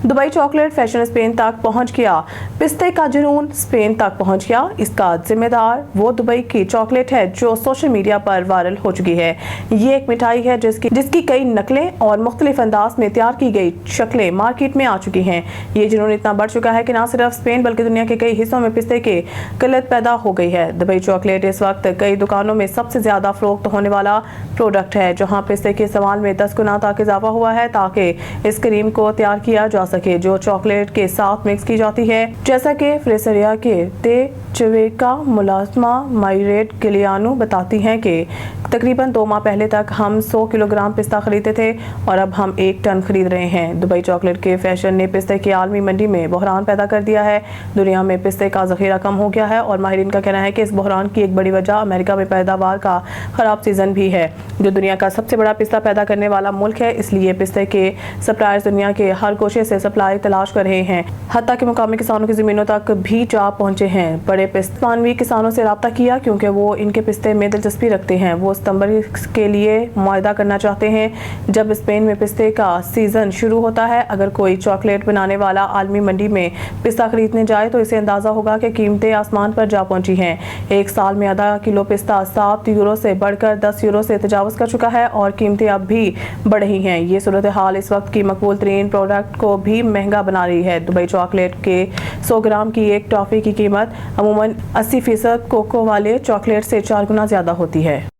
Dubai chocolate fashion Spain तक पहुंच गया। पिस्ते का जुनून स्पेन तक पहुंच गया। इसका जिम्मेदार वो दुबई की चॉकलेट है जो सोशल मीडिया पर वायरल हो चुकी है। ये एक मिठाई है जिसकी कई नकलें और मुख्तलिफ अंदाज में तैयार की गई शक्लें मार्केट में आ चुकी हैं। ये जुनून इतना बढ़ चुका है कि न सिर्फ स्पेन बल्कि दुनिया के कई हिस्सों में पिस्ते की किल्लत पैदा हो गई है। दुबई चॉकलेट इस वक्त कई दुकानों में सबसे ज्यादा फरोख्त होने वाला प्रोडक्ट है, जहाँ पिस्ते के इस्तेमाल में 10 गुना तक इजाफा हुआ है ताकि इस क्रीम को तैयार किया जा सके जो चॉकलेट के साथ मिक्स की जाती है। जैसा कि फ्रेसरिया के ते चवेका मुलाजमा मायरेट गिलियानो बताती हैं कि तकरीबन 2 माह पहले तक हम 100 किलोग्राम पिस्ता खरीदते थे और अब हम 1 टन खरीद रहे हैं। दुबई चॉकलेट के फैशन ने पिस्ते की आलमी मंडी में बहरान पैदा कर दिया है। दुनिया में पिस्ते का ज़ख़ीरा कम हो गया है और माहिरीन का कहना है कि इस बहरान की एक बड़ी वजह अमेरिका में पैदावार का ख़राब सीज़न भी है, जो दुनिया का सबसे बड़ा पिस्ता पैदा करने वाला मुल्क है। इसलिए पिस्ते के सप्लायर्स दुनिया के हर कोशे से सप्लाई तलाश कर रहे हैं, हत्ता कि मुकामी किसानों की ज़मीनों तक भी जा पहुँचे हैं। बड़े पिस्तानवी किसानों से रब्ता किया क्योंकि वो इनके पिस्ते में दिलचस्पी रखते हैं। वो सितंबर के लिए मुआहदा करना चाहते हैं जब स्पेन में पिस्ते का सीजन शुरू होता है। अगर कोई चॉकलेट बनाने वाला आलमी मंडी में पिस्ता खरीदने जाए तो इसे अंदाजा होगा कि कीमतें आसमान पर जा पहुंची हैं। एक साल में आधा किलो पिस्ता 7 यूरो से बढ़कर 10 यूरो से तजावज़ कर चुका है और कीमतें अब भी बढ़ रही हैं। ये सूरत हाल इस वक्त की मकबूल तरीन प्रोडक्ट को भी महंगा बना रही है। दुबई चॉकलेट के 100 ग्राम की एक टॉफ़ी की कीमत अमूमन 80% कोको वाले चॉकलेट से 4 गुना ज़्यादा होती है।